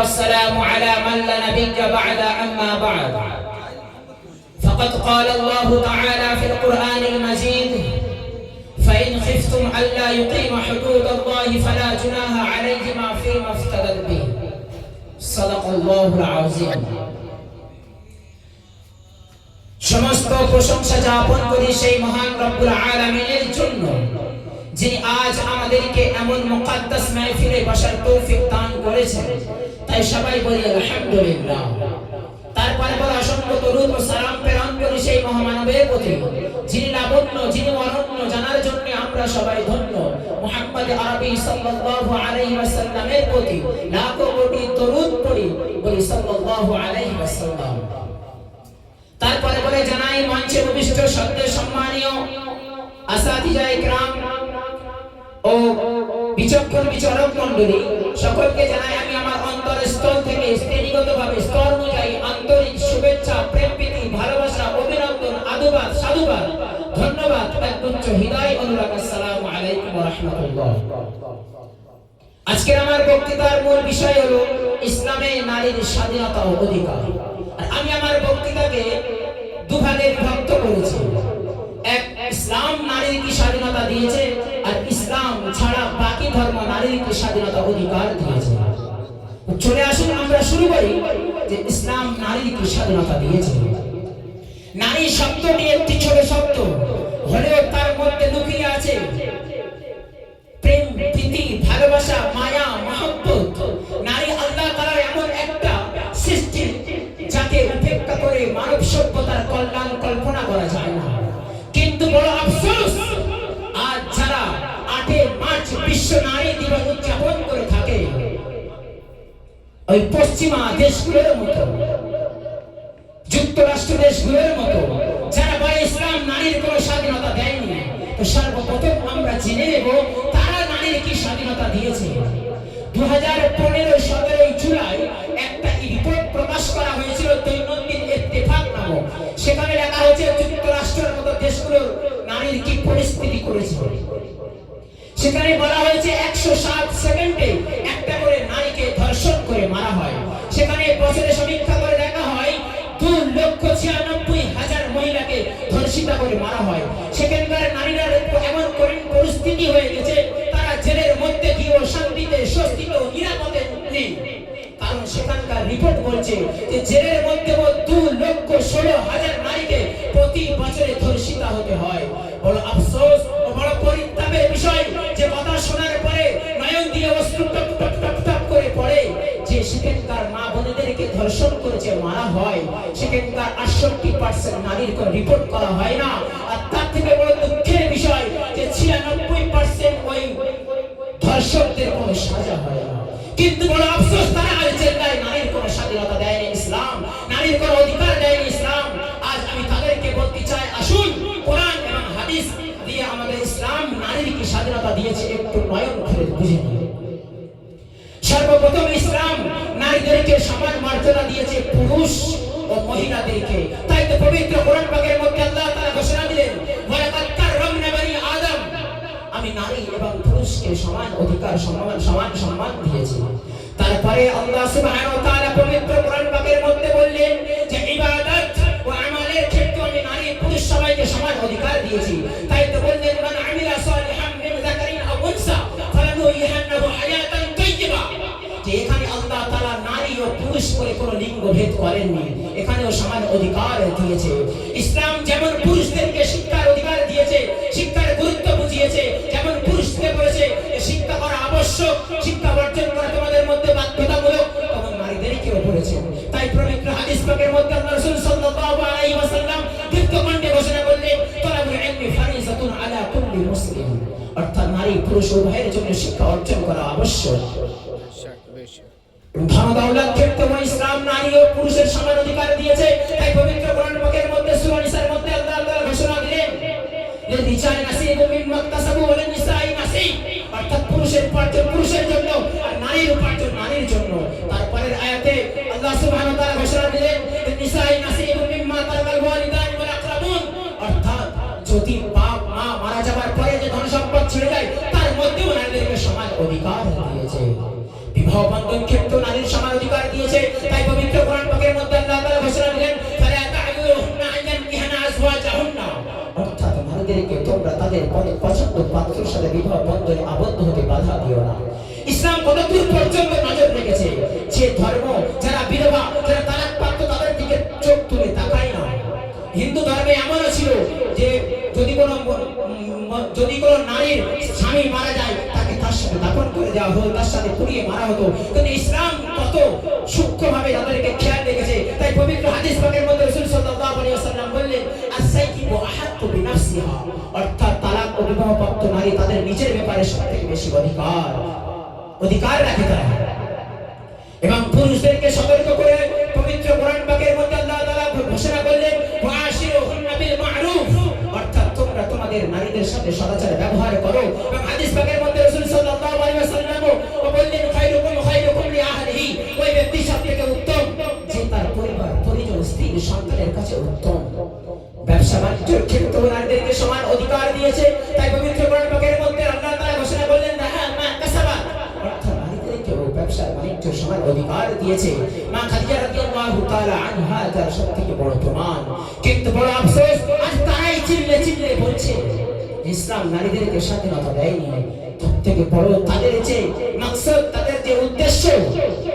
والسلام على من لا نبي بعد أما بعد فقد قال الله تعالى في القرآن المجيد فإن خفتم ألا يقيم حدود الله فلا جناح عليهما فيما افتدت به صدق الله العظيم সমস্ত প্রশংসা জ্ঞাপন করি সেই মহান রব্বুল আলামিনের জন্য যিনি আজ আমাদেরকে এমন মুকদ্দাস মাহফিলে বসার তৌফিক দান করেছেন তাই সবাই বলি আলহামদুলিল্লাহ। তারপরে বলা অসংখ্য দরুদ ও সালাম প্রেরণ করি সেই মহামানবের প্রতি যিনি লাবণ্য যিনি অনন্য জানার জন্য আমরা সবাই ধন্য মুহাম্মদ আরবি সাল্লাল্লাহু আলাইহি ওয়াসাল্লামের প্রতি লাখো কোটি দরুদ পড়ি বলি সাল্লাল্লাহু আলাইহি ওয়াসাল্লাম। তারপরে বলে জানাই মঞ্চে উপবিষ্ট সদস্য সম্মানীয় আসাতিজা ইকরাম ও বিচক্ষণ বিচারক মণ্ডলী সকলকে জানাই আমি আমার অন্তরস্থল থেকে শ্রেণীগতভাবে স্তর অনুযায়ী আন্তরিক শুভেচ্ছা প্রেম প্রীতি ভালোবাসা অভিনন্দন আদুবাদ সাধুবাদ ধন্যবাদ একগুচ্ছ হৃদয় অনুরাগ আসসালামু আলাইকুম ওয়া রাহমাতুল্লাহ। আজকের আমার বক্তৃতার মূল বিষয় হলো ইসলামে নারীর স্বাধীনতা ও অধিকার। আমি আমার বক্তৃতাকে দুভাগে বিভক্ত করেছি। এক, ইসলাম নারীকে স্বাধীনতা দিয়েছে আর ইসলাম ছাড়া বাকি ধর্ম নারীকে স্বাধীনতা অধিকার দিয়েছে। চলে আসুন আমরা শুরু করি যে ইসলাম নারীকে স্বাধীনতা দিয়েছে। নারী শব্দটি একটি ছোট শব্দ হলেও তার মধ্যে লুকিয়ে আছে প্রেম প্রীতি ভালোবাসা মায়া মহব্বত। নারী আল্লাহ তাআলার এমন একটা সৃষ্টি যাকে উপেক্ষা করে মানব সভ্যতার কল্যাণ কল্পনা করা যায় না। কিন্তু বড় আফসোস আজ যারা 8 মার্চ বিশ্ব নারী দিবস উদযাপন করে থাকে ওই পশ্চিমা দেশগুলোর মতো যুক্তরাষ্ট্র দেশগুলোর মতো যারা বলে ইসলাম নারীর কোনো স্বাধীনতা দেয়নি, তো সর্বপ্রথম আমরা জেনে নেব তারা নারীর কি স্বাধীনতা দিয়েছে। 2015 জুলাই একটা রিপোর্ট প্রকাশ করা হয়েছিল দৈনন্দিন ইত্তেফাক নামক। সেখানে লেখা হয়েছে যুক্তরাষ্ট্রের মতো দেশগুলোর নারীর কি পরিস্থিতি করেছে। সেখানে বলা হয়েছে 107 সেকেন্ডে একটা করে নারীকে ধর্ষণ করে মারা হয়। সেখানে বছরে সমীক্ষা করে দেখা হয় 2,96,000 মহিলাকে ধর্ষিত করে মারা হয়। সেখানকার নারীরা এমন পরিস্থিতি হয়ে গেছে তারা জেলের মধ্যে গিয়েও শান্তিতে স্বস্তিতে নিরাপদে নেই। কারণ সেখানকার রিপোর্ট বলছে যে জেলের মধ্যে 2,16,000 নারীকে প্রতি বছরে ধর্ষিত হতে হয়। বড় আফসোস ও বড় পরিতাপের বিষয় যে কথা শোনার পরে নয়ন দিয়ে অশ্রু টপ টপ টপ টপ করে পড়ে যে সেখানকার মা বোনেদেরকে ধর্ষণ করেছে মারা হয় সেখানকার 68% নারীর কোনো রিপোর্ট করা হয় না। আর তার থেকে বড় দুঃখের বিষয় যে 96% ওই ধর্ষকদের কোনো সাজা হয় না। কিন্তু বড় আফসোস তারা আজ চিন্তায় নারীর কোনো স্বাধীনতা দেয়নি ইসলাম, নারীর কোনো অধিকার দেয়নি ইসলাম। আজ আমি তাদেরকে বলতে চাই আসুন কোরআন এবং হাদিস দিয়ে আমাদের ইসলাম নারীর কি স্বাধীনতা দিয়েছে একটু নয়ন খুলে বুঝে নিন। সর্বপ্রথম ইসলাম নারীদেরকে সমান মর্যাদা দিয়েছে পুরুষ ও মহিলাদেরকে। তাই তো পবিত্র কোরআন পাকের মধ্যে আল্লাহ তাআলা ঘোষণা দিলেন ওয়ালাকাদ কাররামনা বনি আদম, আমি নারী এবং পুরুষকে সমান অধিকার সমান সম্মান দিয়েছি। তারপরে আল্লাহ সুবহানাহু ওয়া তাআলা পবিত্র কোরআন পাকের মধ্যে বললেন যে ইবাদত ও আমালের ক্ষেত্রে আমি নারী পুরুষ সবাইকে সমান অধিকার দিয়েছি। তাই তো বললেন মান আমিলা সালিহান মিন যাকারিন আও উনসা ফালানুহইয়ান্নাহু হায়াতান তাইয়্যিবা। যে এখানে আল্লাহ তাআলা নারী ও পুরুষ করে কোনো লিঙ্গ ভেদ করেননি, এখানেও সমান অধিকার দিয়েছে। ইসলাম যেমন পুরুষদেরকে শিক্ষার অধিকার দিয়েছে, শিক্ষার গুরুত্ব বুঝিয়েছে, যেমন পুরুষকে বলেছে শিক্ষা করা আবশ্যক, শিক্ষা অর্জন করা তোমাদের মধ্যে বাধ্যতামূলক, তখন নারীদেরকেও বলেছে। তাই পবিত্র হাদিস পাকের মধ্যে আল্লাহ রাসূল সাল্লাল্লাহু আলাইহি ওয়াসাল্লাম দীর্ঘকণ্ঠে ঘোষণা করলেন তালাবুল ইলমি ফারিজাতুন আলা কুল্লি মুসলিম, অর্থাৎ নারী পুরুষ উভয়ের জন্য শিক্ষা অর্জন করা আবশ্যক। ধন দৌলত ক্ষেত্রে ইসলাম নারী ও পুরুষের সমান অধিকার দিয়েছে। তাই পবিত্র কোরআন পাকের মধ্যে সূরা নিসার মধ্যে আল্লাহ তাআলা ঘোষণা দিলেন লিরিজালি নাসিবুম মিম্মা ইকতাসাবু ওয়া লিন-নিসাই নাসিব, অর্থাৎ পুরুষের উপার্জন পুরুষের জন্য আর নারীর উপার্জন নারীর জন্য। তারপরের আয়াতে আল্লাহ সুবহানাহু ওয়া তাআলা ঘোষণা দিলেন লিন-নিসাই নাসিবুম মিম্মা তারাকাল ওয়ালিদানি ওয়াল আকরাবুন, অর্থাৎ যদি বাপ মা মারা যাবার পরে যে ধন সম্পদ ছেড়ে যায় তার মধ্যেও নারীদেরকে সমান অধিকার দিয়েছে। বিবাহ বন্ধন ক্ষেত্রে নারীর সমান অধিকার দিয়েছে। তাই পবিত্র কোরআন পাকের মধ্যে আল্লাহ তাআলা ঘোষণা দিলেন, ফালা তা'দুহুন্না আন ইয়ানকিহনা আজওয়াজাহুন্না, অর্থাৎ নারীদেরকে তোমরা তাদের পছন্দ পাত্রের সাথে বিবাহ বন্ধনে আবদ্ধ হতে বাধা দিও না। ইসলাম কতদূর পর্যন্ত নজর রেখেছে, যে ধর্ম যারা বিধবা, যারা তালাক প্রাপ্ত, তাদের দিকে চোখ তুলে তাকায় না। হিন্দু ধর্মে এমনও ছিল যে যদি কোনো নারীর স্বামী মারা যায় তাকে তার সাথে দাফন করে দেওয়া হতো, তার সাথে পুড়িয়ে মারা হতো। কিন্তু ইসলাম কত সূক্ষ্মভাবে তাদেরকে খেয়াল রেখেছে। তাই পবিত্র হাদিস পাকের মধ্যে রাসূল সাল্লাল্লাহু আলাইহি ওয়াসাল্লাম বললেন, আস-সাইয়্যিবু আহাক্কু বিনাফসিহা, অর্থাৎ তালাক ও বিবাহপ্রাপ্ত নারী তাদের নিজের ব্যাপারে সবথেকে বেশি অধিকার রাখে তারা। এবং পুরুষদেরকে সতর্ক করে পবিত্র কোরআন পাকের মধ্যে আল্লাহ তাআলা ঘোষণা করলেন, ওয়াশিরুহুন্না বিল মা'রুফ, অর্থাৎ তোমরা তোমাদের নারীদের সাথে সদাচার ব্যবহার করো। এবং হাদিস পাকের মধ্যে রাসূল সাল্লাল্লাহু আলাইহি ওয়াসাল্লাম বললেন, খায়রুকুম লিআহলিহি, ওই ব্যক্তি সবথেকে উত্তম যে তার পরিবার, পরিজন, স্ত্রী, সন্তানের কাছে উত্তম। ব্যবসা বাণিজ্যের ক্ষেত্রে নারীদেরকে সমান অধিকার দিয়েছে। তাই পবিত্র কোরআন পাকের মধ্যে আল্লাহ তাআলা ঘোষণা করলেন, ব্যবসা বাণিজ্য সমান অধিকার দিয়েছে। মা খাদিজা রাদিয়াল্লাহু তাআলা আনহা তার সবথেকে বড় প্রমাণ। কিন্তু বড় আফসোস, আজ তারাই চিল্লে বলছে ইসলাম নারীদেরকে স্বাধীনতা দেয়নি। সবথেকে বড় তাদের যে মাকসাদ, তাদের যে উদ্দেশ্য,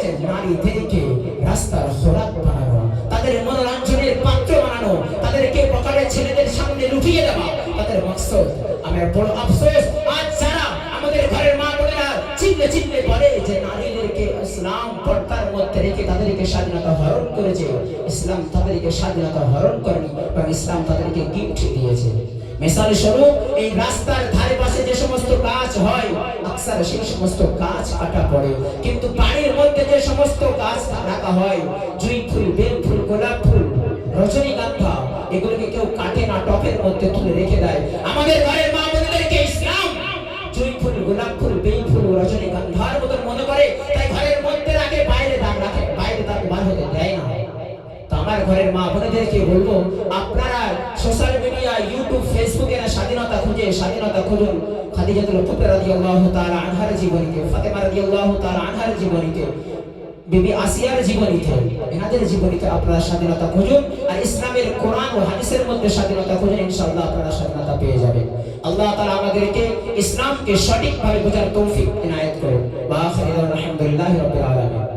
যে নারীদেরকে রাস্তার খোরাক বানানো, তাদের মনোরঞ্জনের পাত্র বানানো, তাদেরকে বকালে ছেলেদের সামনে লুটিয়ে দেওয়া তাদের মাকসাদ। আমার বড় আফসোস, আজ যারা আমাদের ঘরের মা বোনেরা চিল্লে বলে যে নারীদেরকে ইসলাম পর্দার মধ্যে রেখে তাদেরকে স্বাধীনতা হরণ করেছে, ইসলাম তাদেরকে স্বাধীনতা হরণ করেনি, এবং ইসলাম তাদেরকে গিফট দিয়েছে। মিসাল স্বরূপ, এই রাস্তার ধারে পাশে যে সমস্ত গাছ হয়, আকসার সেই সমস্ত গাছ কাটা পড়ে। কিন্তু বাড়ির মধ্যে যে সমস্ত গাছ রাখা হয়, জুঁই ফুল, বেল ফুল, গোলাপ ফুল, রজনীগন্ধা, এগুলোকে কেউ কাটে না, টপের মধ্যে তুলে রেখে দেয়। আমাদের ঘরের মা বোনেদেরকে ইসলাম জুঁই ফুল, গোলাপ ফুল, বেল ফুল, রজনীগন্ধার মতন মনে করে, তাই ঘরের মধ্যে রাখে, বাইরে দাগ রাখে, বাইরে দাগ বার হতে দেয় না। তো আমার ঘরের মা বোনেদেরকে বলবো, আপনারা সোশ্যাল মিডিয়া, ইউটিউব, ফেসবুকে না স্বাধীনতা খুঁজুন। খাদিজাতুল কুবরা রাদিয়াল্লাহু তাআলা আনহার জীবনীতে, ফাতেমা রাদিয়াল্লাহু তাআলা আনহার জীবনীতে, বিবি আসিয়ার জীবনীতে, এনাদের জীবনীতে আপনারা স্বাধীনতা খুঁজুন। আর ইসলামের কোরআন ও হাদিসের মধ্যে স্বাধীনতা খুঁজুন, ইনশাআল্লাহ আপনারা স্বাধীনতা পেয়ে যাবেন। আল্লাহ তাআলা আমাদেরকে ইসলামকে সঠিকভাবে বোঝার তৌফিক ইনায়াত করুন। ওয়া আখিরু আলহামদুলিল্লাহি রাব্বিল আলামিন।